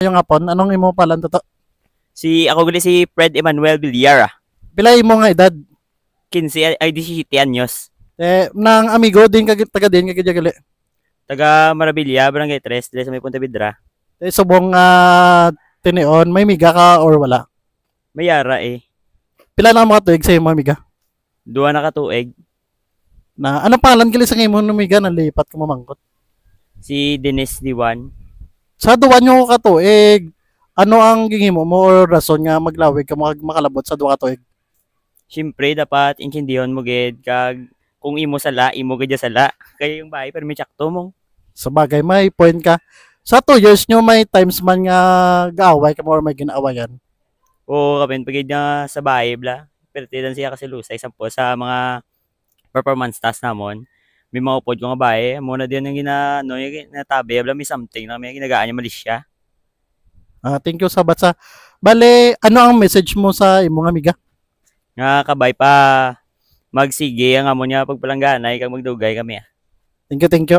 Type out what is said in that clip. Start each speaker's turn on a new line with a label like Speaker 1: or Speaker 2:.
Speaker 1: Yung hapon, anong imo palan to?
Speaker 2: Si ako gali si Fred Emmanuel Villar.
Speaker 1: Pila imo nga edad?
Speaker 2: 15 ay 17 anyos.
Speaker 1: Nang amigo din kag taga din kag gali.
Speaker 2: Taga Marabilla, Barangay 3, dili sa may Punta Vidra.
Speaker 1: Subong tinion, may miga ka or wala?
Speaker 2: Mayara eh.
Speaker 1: Pila na mga tuig sa imo amiga?
Speaker 2: Duwa na katuig.
Speaker 1: Na ano pangalan gali sa imo amiga na lipat ko mamangkot?
Speaker 2: Si Dennis Diwan.
Speaker 1: Sa duwa nyo ka tuig, ano ang gingimo mo or rason nga maglawig ka makalabot sa duwa ka tuig?
Speaker 2: Siyempre dapat intindihon mo gid kag kung imo sala, imo gid sala. Kaya yung bahay pero may tsakto mo.
Speaker 1: Sa bagay, may point ka. Sa 2 years nyo, may times man nga gaaway ka mo or may ginaawayan.
Speaker 2: O kapin pagid nga sa bahay bla. Pero tidan siya kasi lusay sampo sa mga performance task namon. May mga upod ko nga bahay, muna din yung no, yung natabi, bla may something na may ginagaan niya malis siya.
Speaker 1: Thank you sa batsa. Bale, ano ang message mo sa imong amiga?
Speaker 2: Nga kabay pa magsige ang amo niya pagpalangganay kag magdugay kami.
Speaker 1: Thank you, thank you.